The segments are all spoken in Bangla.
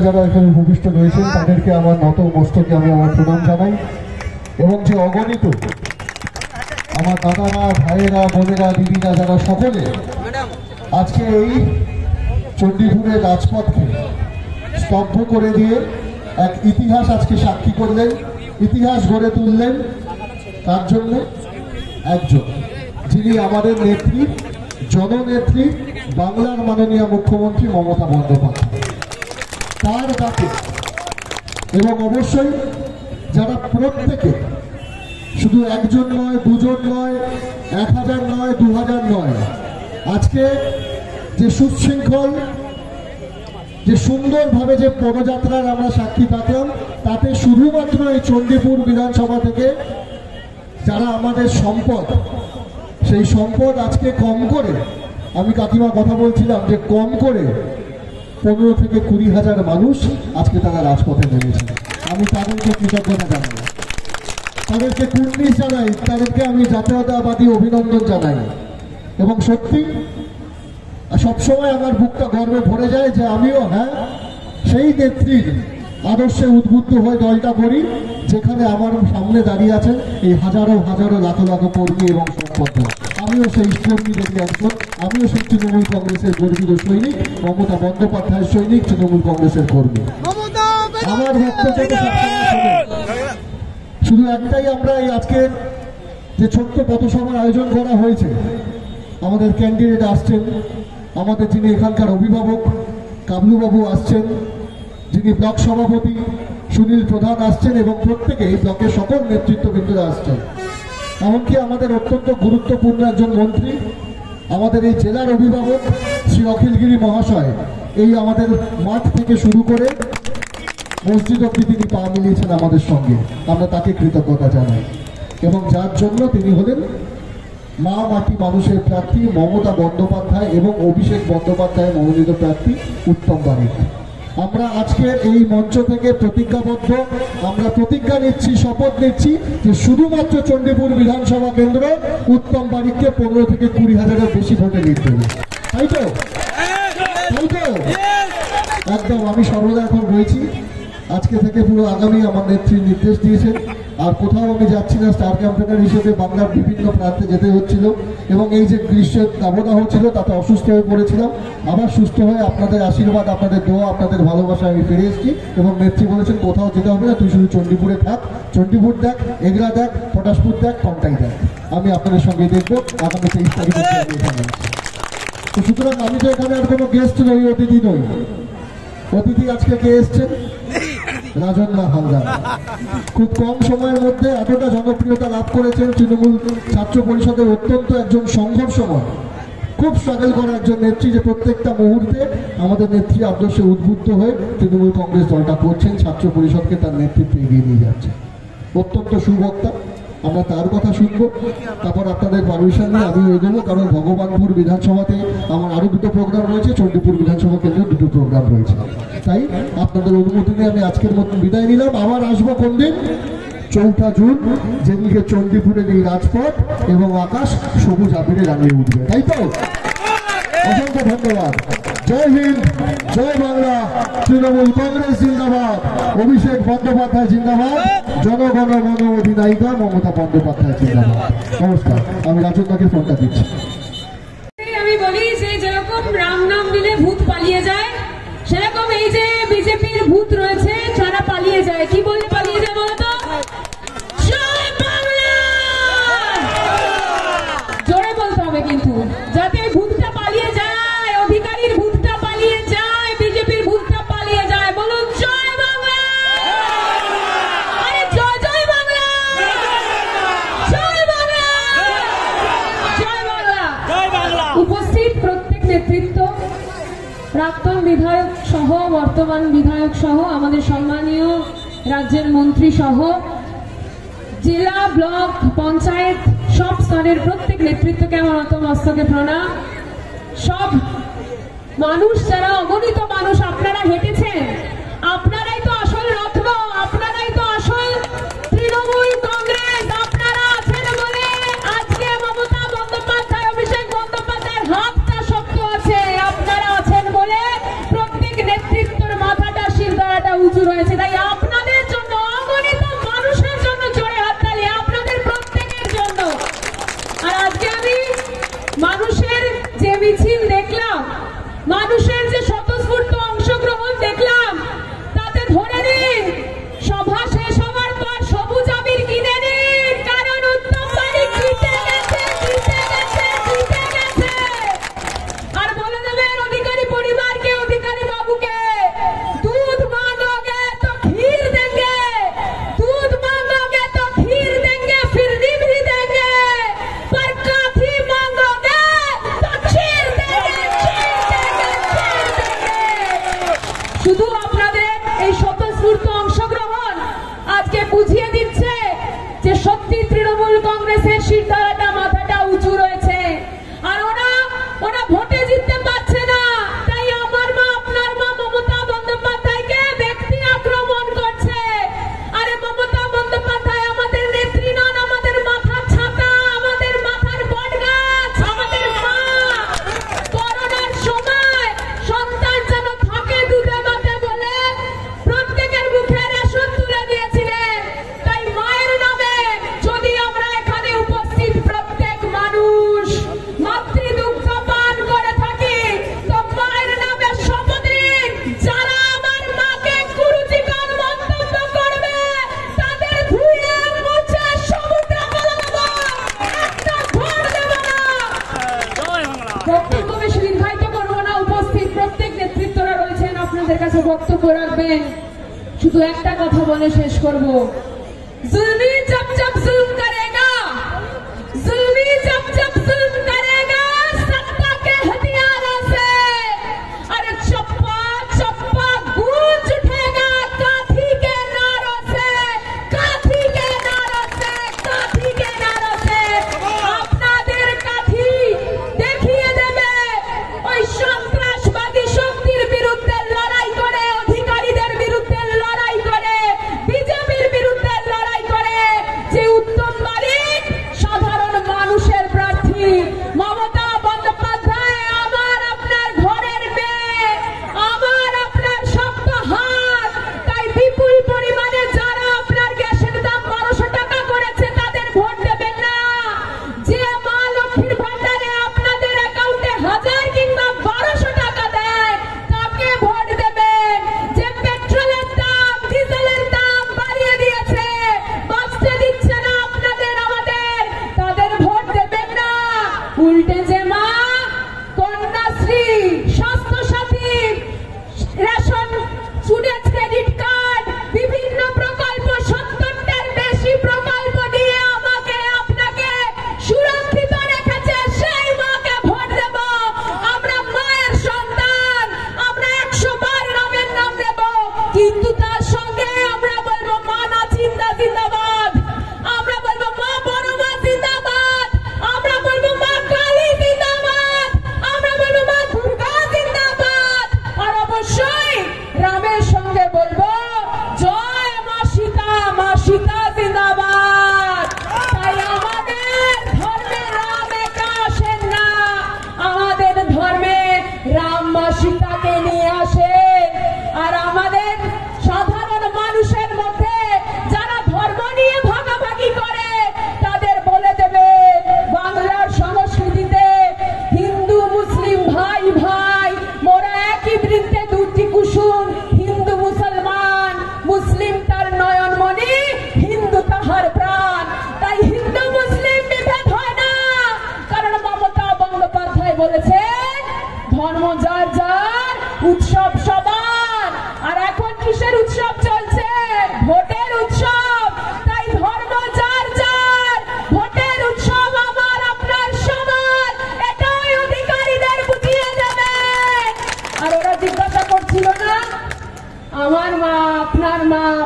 যারা এখানে উপবিষ্ট রয়েছেন তাদেরকে আমার নত মস্তকে আমি আমার প্রণাম জানাই এবং যে অগণিত আমার দাদারা ভাইয়েরা বোনেরা দিদিরা যারা সকলে আজকে এই চণ্ডীপুরের রাজপথকে স্তব্ধ করে দিয়ে এক ইতিহাস আজকে সাক্ষী করলেন, ইতিহাস গড়ে তুললেন। তার জন্য একজন যিনি আমাদের নেত্রী, জননেত্রী, বাংলার মাননীয় মুখ্যমন্ত্রী মমতা বন্দ্যোপাধ্যায়, তার ডাকে এবং অবশ্যই যারা প্রত্যেকে শুধু একজন নয়, দুজন নয়, 1000 নয়, 2000 নয়, আজকে যে সুশৃঙ্খল যে সুন্দরভাবে যে পদযাত্রার আমরা সাক্ষী থাকলাম, তাতে শুধুমাত্র এই চণ্ডীপুর বিধানসভা থেকে যারা আমাদের সম্পদ, সেই সম্পদ আজকে কম করে, আমি কাকিমা কথা বলছিলাম যে কম করে 15 থেকে 20,000 মানুষ আজকে তারা রাজপথে নেমেছে। আমি তাদেরকে কৃতজ্ঞতা জানাই, তাদেরকে কুর্নিশ জানাই, তাদেরকে আমি জাতীয়তাবাদী অভিনন্দন জানাই। এবং সত্যি সবসময় আমার বুকটা গর্বে ভরে যায় যে আমিও সেই নেত্রীর আদর্শে উদ্বুদ্ধ হয়ে দলটা করি, যেখানে আমার সামনে দাঁড়িয়ে আছেন এই হাজারো হাজারো লাখো লাখো কর্মী এবং সম্পদ। আমিও সেই কর্মীদের একজন, আমিও সেই তৃণমূল কংগ্রেসের গর্বিত সৈনিক, মমতা বন্দ্যোপাধ্যায়ের সৈনিক, তৃণমূল কংগ্রেসের কর্মী। আমার বক্তব্য শুধু একটাই, আমরা এই আজকের যে ছোট্ট পথসভার আয়োজন করা হয়েছে, আমাদের ক্যান্ডিডেট আসছেন, আমাদের যিনি এখানকার অভিভাবক কাবলুবাবু আসছেন, যিনি ব্লক সভাপতি সুনীল প্রধান আসছেন এবং প্রত্যেকেই ব্লকের সকল নেতৃত্ববৃন্দরা আসছেন। এমনকি আমাদের অত্যন্ত গুরুত্বপূর্ণ একজন মন্ত্রী, আমাদের এই জেলার অভিভাবক শ্রী অখিলগিরি মহাশয়, এই আমাদের মাঠ থেকে শুরু করে মসজিদ অব্দি তিনি পা মিলিয়েছেন আমাদের সঙ্গে, আমরা তাকে কৃতজ্ঞতা জানাই। এবং যার জন্য তিনি হলেন মা মাটি মানুষের প্রার্থী মমতা বন্দ্যোপাধ্যায় এবং অভিষেক বন্দ্যোপাধ্যায় মনোনীত প্রার্থী উত্তম বারিক। আমরা আজকের এই মঞ্চ থেকে প্রতিজ্ঞাবদ্ধ, আমরা প্রতিজ্ঞা নিচ্ছি, শপথ নিচ্ছি যে শুধুমাত্র চণ্ডীপুর বিধানসভা কেন্দ্র উত্তম বারিককে 15 থেকে 20,000-এর বেশি ভোটে লিড দেবে। তাই তো? তাই তো? একদম। আমি সর্বদা এখন রয়েছি, আজকে থেকে পুরো আগামী আমার নেত্রী নির্দেশ দিয়েছেন। আর কোথাও আমি যাচ্ছি না, স্টার ক্যাম্পেনার হিসেবে বাংলার বিভিন্ন প্রান্তে যেতে হচ্ছিল এবং এই যে গ্রীষ্মের দাবদাহ ছিল তাতে অসুস্থ হয়ে পড়েছিলাম। আবার সুস্থ হয়ে আপনাদের আশীর্বাদ, আপনাদের দোয়া, আপনাদের ভালোবাসা আমি ফিরে এসেছি এবং নেত্রী বলেছেন কোথাও যেতে হবে না, তুই শুধু চণ্ডীপুরে থাক, চণ্ডীপুর দেখ, এগরা দেখ, পটাশপুর দেখ, কমটাই দেখ, আমি আপনাদের সঙ্গে দেখবো আগামী 23 তারিখে আমি এখানে। তো সুতরাং আমি তো এখানে আর কোনো গেস্ট নই, অতিথি নই। অতিথি আজকে কে এসছেন? রাজন্না হালদার। খুব কম সময়ের মধ্যে এতটা জনপ্রিয়তা লাভ করেছেন। তৃণমূল ছাত্র পরিষদের অত্যন্ত একজন সংঘর্ষময়, খুব স্ট্রাগল করা একজন নেত্রী, যে প্রত্যেকটা মুহূর্তে আমাদের নেত্রী আদর্শে উদ্বুদ্ধ হয়ে তৃণমূল কংগ্রেস দলটা করছেন, ছাত্র পরিষদকে তার নেতৃত্বে এগিয়ে নিয়ে যাচ্ছে। অত্যন্ত সুবক্তা, আমরা তার কথা শুনবো। তারপর আপনাদের পারমিশন নিয়ে আমি এগোবো, কারণ ভগবানপুর বিধানসভাতে আমার আরো 2টো প্রোগ্রাম রয়েছে, চণ্ডীপুর বিধানসভা কেন্দ্রে 2টো প্রোগ্রাম রয়েছে। তাই আপনাদের অনুমতি নিয়ে আমি আজকের মতন বিদায় নিলাম। আবার আসবো কোন দিন? 4 জুন, যেদিকে চণ্ডীপুরের এই রাজপথ এবং আকাশ সবুজ আবিরে রাঙিয়ে উঠবে। তাই তো? অসংখ্য ধন্যবাদ। জয় হিন্দ, জয় বাংলা, তৃণমূল কংগ্রেস জিন্দাবাদ, অভিষেক বন্দ্যোপাধ্যায় জিন্দাবাদ, জনগণ মন অধিনায়িকা মমতা বন্দ্যোপাধ্যায় জিন্দাবাদ। নমস্কার, আমি রাজনকে ফোনটা দিচ্ছি। আমি বলি যে যেরকম রাম নাম দিলে ভূত পালিয়ে যায়, সেরকম এই যে বিজেপির ভূত রয়েছে তারা পালিয়ে যায়। কি বলে পালিয়ে যায় বলতো? জোরে বলতে হবে কিন্তু, যাতে ভূতটা পালিয়ে যায়, অধিকারীর ভূতটা পালিয়ে যায়, বিজেপির ভূতটা পালিয়ে যায়। বলুন প্রাক্তন বিধায়ক সহ বর্তমান বিধায়ক সহ আমাদের সম্মানীয় রাজ্যের মন্ত্রী সহ জেলা ব্লক পঞ্চায়েত সব স্তরের প্রত্যেক নেতৃত্বকে আমার নতমস্তকে প্রণাম। সব মানুষ যারা অগণিত মানুষ আপনারা হেঁটেছেন, আপনারাই তো আসল রত্ন, আপনারাই তো আসল তৃণমূল কংগ্রেস। আপনারা আছেন বলে আজকে মমতা বন্দ্যোপাধ্যায়, অভিষেক বন্দ্যোপাধ্যায়ের হাতটা শক্ত আছে। আপনারা আছেন বলে প্রত্যেক নেতৃত্বের মাথাটা শিরদাঁড়াটা উঁচু রয়েছে। তাই আপনাদের জন্য, অগণিত মানুষের জন্য জোরে হাততালি, আপনাদের প্রত্যেকের জন্য। আর আজকে আমি মানুষের যে মিছিল দেখলাম, মানুষের যে স্বতঃস্ফূর্ত অংশগ্রহণ দেখলাম, তাতে ধরে নিন সভা শেষ হওয়ার পর সবুজ আবির কিনে নিন, কারণ উত্তম বাড়ি জিতে গেছে, জিতে গেছে, জিতে গেছে। আর বলে দেবেন অধিকারী পরিবারকে, অধিকারী বাবুকে, दूध मांगोगे तो खीर देंगे, दूध मांगोगे तो खीर देंगे, फिरनी भी देंगे, पर काफी मांगोगे तो खीर देंगे, खीर देंगे, खीर देंगे। শুধু আপনাদের এই স্বতঃস্ফূর্ত অংশগ্রহণ আজকে বুঝিয়ে দিচ্ছে যে সত্যি তৃণমূল কংগ্রেসের শিরদাঁড়াটা মাথাটা উঁচু রয়েছে। আর ওরা ভোটে জিততে পারছে না, তাই আমার মা, আপনার মা মমতা বন্দ্যোপাধ্যায়কে ব্যক্তি আক্রমণ করছে। আরে মমতা বন্দ্যোপাধ্যায় আমাদের নেত্রী নন, আমাদের মাথার ছাতা, আমাদের মাথার বটগাছ, আমাদের মা। করোনার সময় সন্তান যেন থাকে দুধে ভাতে বলে প্রত্যেকের মুখে রেশন তুলে দিয়েছিলেন। তাই মায়ের নামে যদি আমরা এখানে উপস্থিত প্রত্যেক মানুষ মাতৃদুগ্ধ পান করে থাকি, তো মায়ের নামে শপথ নিন, যারা আমার মাকে কুরুচিকর মন্তব্য করবে তাদের ধুয়ে মুছে সমুদ্রে ফেলে দেবো, একটা ভোট দেবো না। বক্তব্য বেশি দীর্ঘায়িত করবো না, উপস্থিত প্রত্যেক নেতৃত্বরা রয়েছেন, আপনাদের কাছে বক্তব্য রাখবেন। শুধু একটা কথা বলে শেষ করব, जुल्मी जब जब जुल्म करेगा, जुल्मी जब जब जुल्म करेगा सत्ता के हथियारों से, अरे चप्पा चप्पा गूंज उठेगा काठी के नारों से, काठी के नारों से, काठी के नारों से। আপনাদের কাঠি দেখিয়ে দেবে ওই সন্ত্রাসবাদী শক্তির বিরুদ্ধে লড়াই করে, অধিকারীদের বিরুদ্ধে লড়াই করে, বিজেপির বিরুদ্ধে লড়াই করে যে উত্তম বারিক সাধারণ মানুষের প্রার্থী।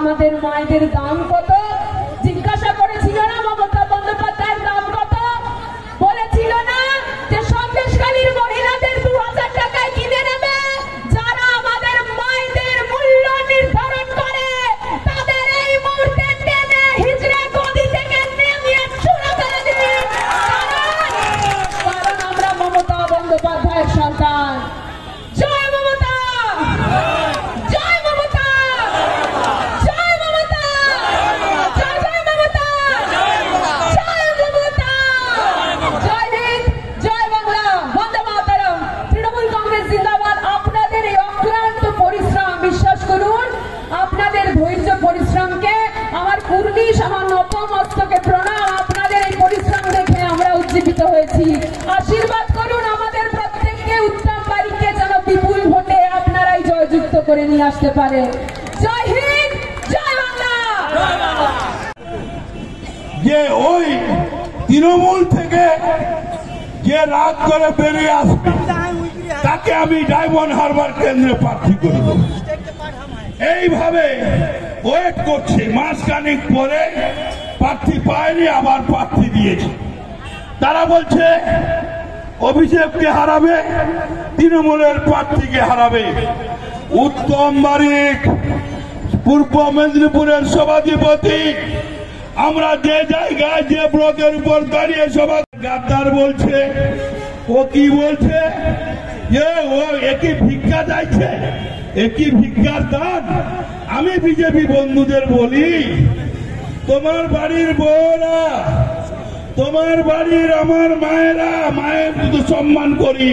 আমাদের মায়েদের দাম কত? জিজ্ঞাসা করেছিল না মমতা বন্দ্যোপাধ্যায়ের দাম কত? বলেছিল না যে সন্দেশখালীর মহিলাদের 2000 টাকায় কিনে নেবে? যারা আমাদের মায়েদের মূল্য নির্ধারণ করে তাদের এই মুহূর্তে টেনে হিজড়ে গদি থেকে নামিয়ে ছুঁড়ে ফেলে দিন। কারণ আমরা মমতা বন্দ্যোপাধ্যায়ের সন্তান। জয় মমতা, জয় মমতা, জয় মমতা, জয় জয় মমতা, জয় মমতা, জয় হিন্দ, জয় বাংলা, বন্দে মাতরম। তৃণমূল কংগ্রেস জিন্দাবাদ। আপনাদের এই অক্লান্ত পরিশ্রম, বিশ্বাস করুন আপনাদের ধৈর্য পরিশ্রমকে আমার কুর্মি সামান্য অপমস্তকে প্রণাম। আপনাদের এই পরিশ্রম দেখে আমরা উজ্জীবিত হয়েছি। আশীর্বাদ করুন আমাদের প্রত্যেককে, উত্তম বাড়িকে যেন বিপুল ভোটে আপনারাই জয়যুক্ত করে নিয়ে আসতে পারে। জয় হিন্দ, জয় বাংলা। যে ওই তৃণমূল থেকে যে রাগ করে বেরিয়ে আসবে তাকে আমি ডায়মন্ড হারবার কেন্দ্রে প্রার্থী করব। এইভাবে ওয়েট করছে, মাসখানেক পরে প্রার্থী পায়নি, আবার প্রার্থী দিয়েছে। তারা বলছে অভিষেককে হারাবে, তৃণমূলের প্রার্থীকে হারাবে। উত্তম বারিক পূর্ব মেদিনীপুরের সভাধিপতি, আমরা যে জায়গায় যে ব্লকের উপর দাঁড়িয়ে সভা গাদ্দার বলছে, ও কি বলছে যে ও একই ভিক্ষা চাইছে, একই ভিক্ষার দান। আমি বিজেপি বন্ধুদের বলি, তোমার বাড়ির বউরা, তোমার বাড়ির আমার মায়েরা, মায়ের সম্মান করি।